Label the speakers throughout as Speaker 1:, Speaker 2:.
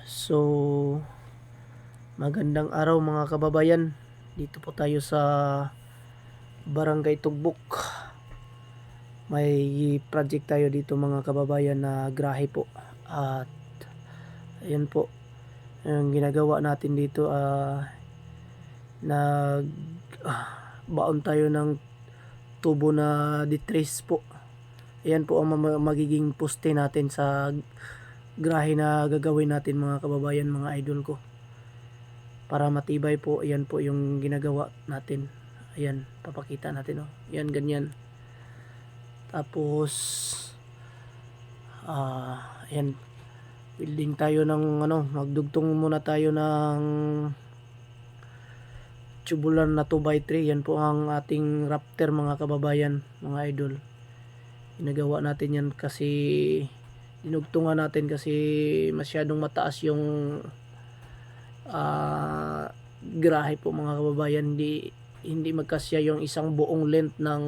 Speaker 1: So, magandang araw mga kababayan. Dito po tayo sa Barangay Tugbok. May project tayo dito mga kababayan na grahe po. At ayan po, ang ginagawa natin dito nag baon tayo ng tubo na detrace po. Ayan po ang magiging poste natin sa grahe na gagawin natin mga kababayan, mga idol ko. Para matibay po, ayan po yung ginagawa natin. Ayan, papakita natin, oh. Ayan, ganyan. Tapos ayan, building tayo ng magdugtong muna tayo ng tubular na 2x3. Yan po ang ating rafter mga kababayan, mga idol. Ginagawa natin yan kasi dinugtungan natin kasi masyadong mataas yung grahe po mga kababayan. Hindi magkasya yung isang buong length ng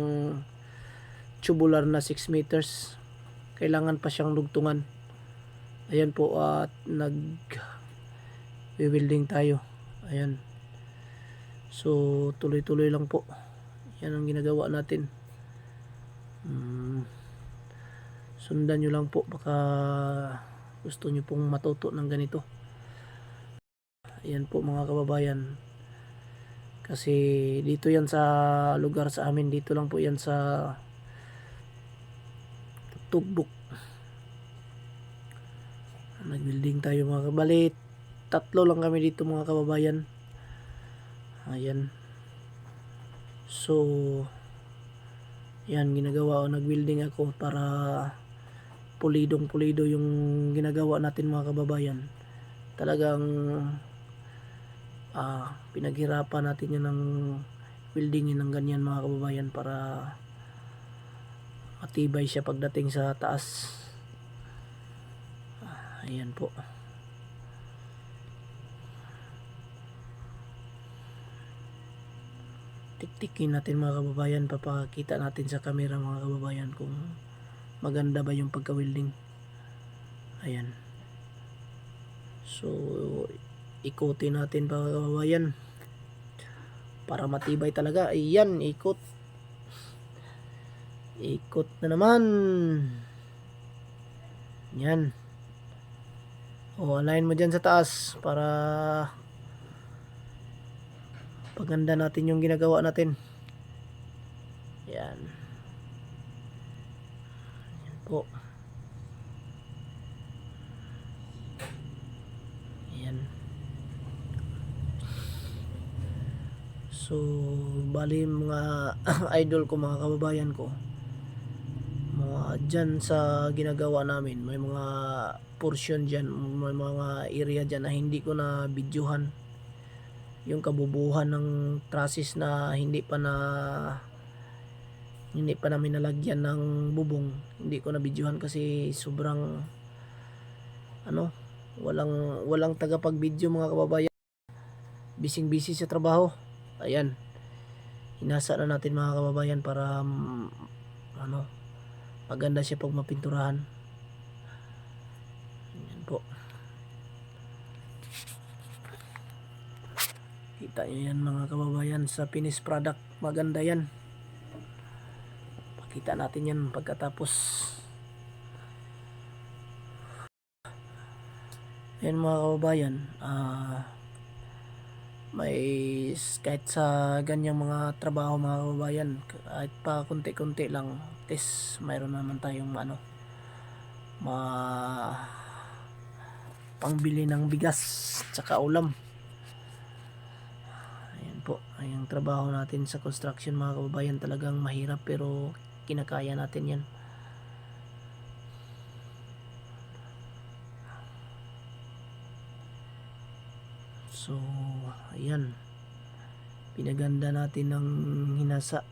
Speaker 1: tubular na 6 meters. Kailangan pa siyang dugtungan. Ayan po, at nag-welding tayo. Ayan. So, tuloy-tuloy lang po. Yan ang ginagawa natin. Sundan nyo lang po. Baka gusto nyo pong matuto ng ganito. Ayan po mga kababayan. Kasi dito yan sa lugar sa amin. Dito lang po yan sa Tugbok. Nag-building tayo mga kabalit. Tatlo lang kami dito mga kababayan. Ayan. So, yan ginagawa ko. Nag-building ako para pulidong-pulido yung ginagawa natin mga kababayan. Talagang pinaghirapan natin yan ng buildingin ng ganyan mga kababayan para matibay siya pagdating sa taas. Ayan po. Tiktikin natin mga kababayan, papakita natin sa camera mga kababayan kung maganda ba yung pagka-welding. Ayan. So, ikutin natin mga kababayan para matibay talaga. Ayan, ikot. Ikot na naman. Yan. O, align mo dyan sa taas para paganda natin yung ginagawa natin. Yan. Yan po. Yan. So, bali mga idol ko, mga kababayan ko, mga dyan sa ginagawa namin, may mga portion dyan, may mga area dyan na hindi ko na videohan. Yung kabubuhan ng trusses na hindi pa namin nalagyan ng bubong, hindi ko na videohan kasi sobrang walang tagapag-video mga kababayan. Busy sa trabaho. Ayan. Hinasa na natin mga kababayan para maganda siya pag mapinturahan. Ayan po. Kita nyo yan mga kababayan sa finished product. Maganda yan. Pakita natin yan pagkatapos. Ayan mga kababayan. May kahit sa ganyang mga trabaho mga kababayan, kahit pa konti-konti lang, at least mayroon naman tayong pangbili ng bigas tsaka ulam. Ayan po, yung trabaho natin sa construction mga kababayan, talagang mahirap pero kinakaya natin yan. So, ayan. Pinaganda natin ng hinahasa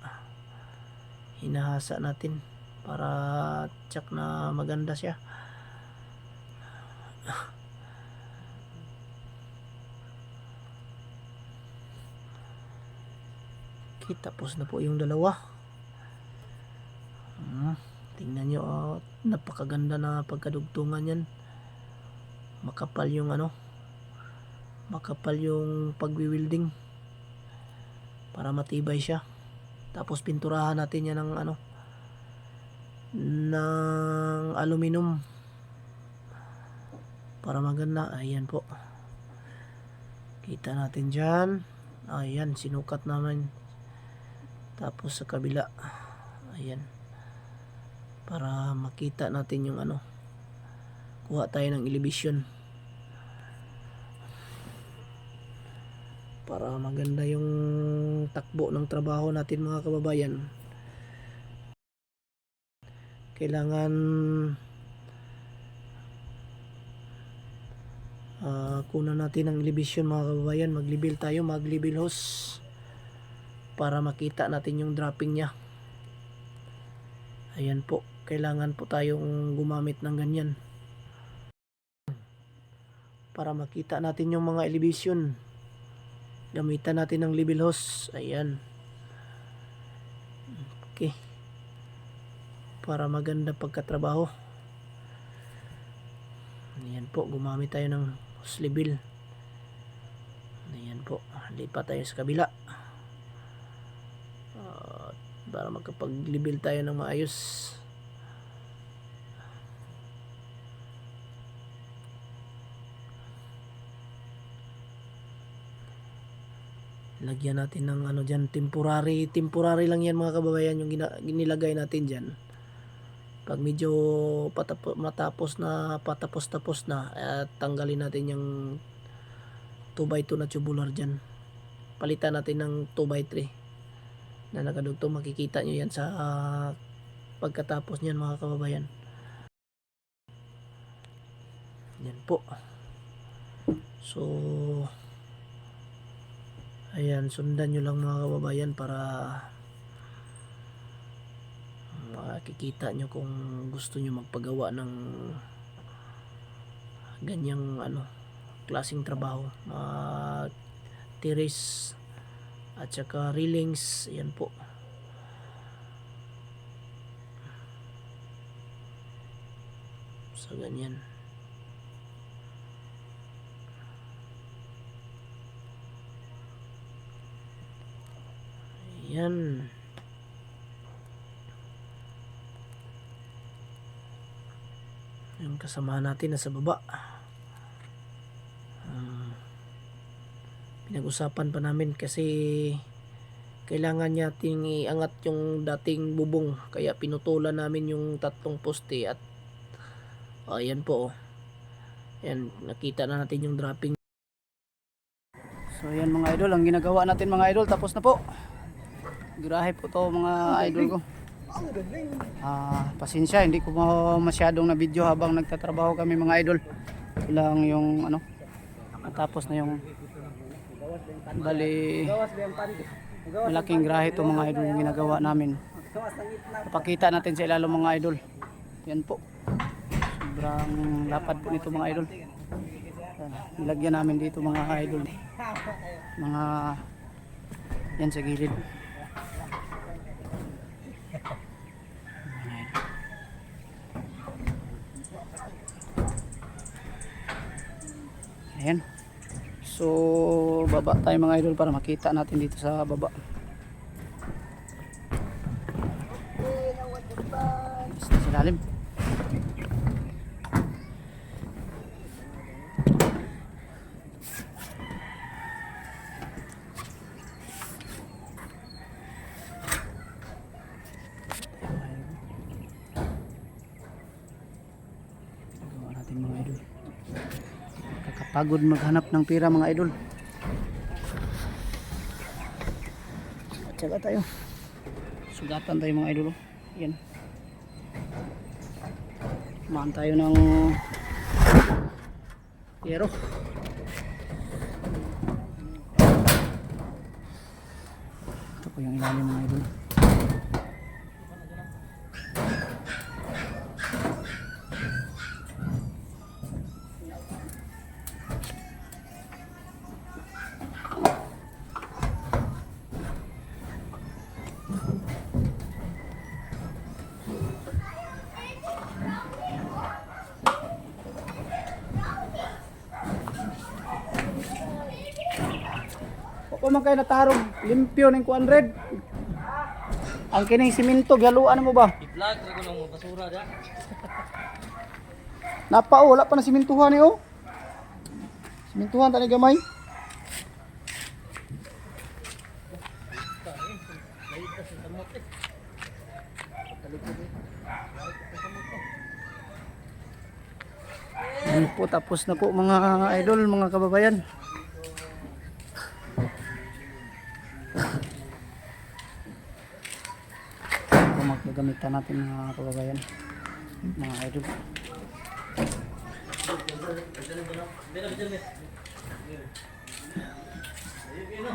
Speaker 1: natin para tsak na maganda siya. Tapos na po yung dalawa. Tingnan nyo, napakaganda na pagkadugtungan yan. makapal yung makapal yung pagwi-welding para matibay siya. Tapos pinturahan natin yan ng ng aluminum para maganda. Ayan po, kita natin dyan. Ayan, sinukat naman. Tapos sa kabila, ayan, para makita natin yung kuha tayo ng elevation para maganda yung takbo ng trabaho natin mga kababayan. Kailangan kunan natin ng elevation mga kababayan. Mag-level tayo, mag-level hose para makita natin yung dropping nya. Ayan po, kailangan po tayong gumamit ng ganyan para makita natin yung mga elevation. Gamitan natin ng level hose. Ayan, okay, para maganda pagkatrabaho. Ayan po, gumamit tayo ng hose level. Ayan po, lipat tayo sa kabila para magkapag-level tayo ng maayos. Lagyan natin ng dyan, temporary lang yan mga kababayan, yung ginilagay natin dyan. Pag medyo patapos na, tanggalin natin yung 2x2 na tubular dyan. Palitan natin ng 2x3 na nakadugtong. Makikita nyo yan sa pagkatapos nyan mga kababayan. Yan po. So ayan, sundan nyo lang mga kababayan para makikita nyo kung gusto nyo magpagawa ng ganyang klaseng trabaho, terrace at saka railings. Ayan po, so ganyan. Ayan, yung kasama natin nasa baba. Pinag-usapan pa namin kasi kailangan nating iangat yung dating bubong, kaya pinutulan namin yung 3 poste. At ayan po, ayan, nakita na natin yung dropping. So ayan mga idol, ang ginagawa natin mga idol, tapos na po. Grahe po to mga idol ko. Pasensya, hindi ko masyadong na video habang nagtatrabaho kami mga idol. Ilang yung natapos na yung bali malaking grahe to mga idol yung ginagawa namin. Papakita natin sa ilalim mga idol. Yan po, sobrang lapad po nito mga idol. Nilagyan namin dito mga idol, mga yan sa gilid. Ayan. So baba tayo mga idol para makita natin dito sa baba. Sa lalim. Gawa natin mga idol. Kakapagod maghanap ng pera mga idol. Tsaga tayo. Sugatan tayo mga idol. Yan. Maan tayo ng yero. Ito po yung ilalim mga idol.
Speaker 2: man kayo natarog limpyo ning kuan red. Ang kining simento gihaluan mo ba?
Speaker 3: I-vlog ra ko ng basura da.
Speaker 2: Napa wala pa na simentuhan eh oh. Simentuhan tani gamay. Yan po, tapos na po mga idol, mga kababayan. Ito magagamitan natin mga kababayan, mga idol.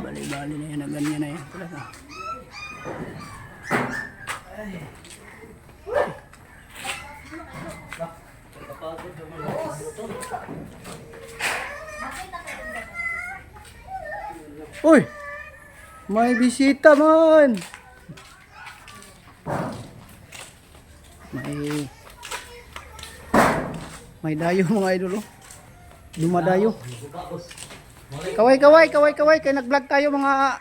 Speaker 2: Bali-bali na yan, na ganyan na yan talaga. Uy! May bisita man! May dayo mga idol oh. Dumadayo. Kaway kay nag-vlog tayo mga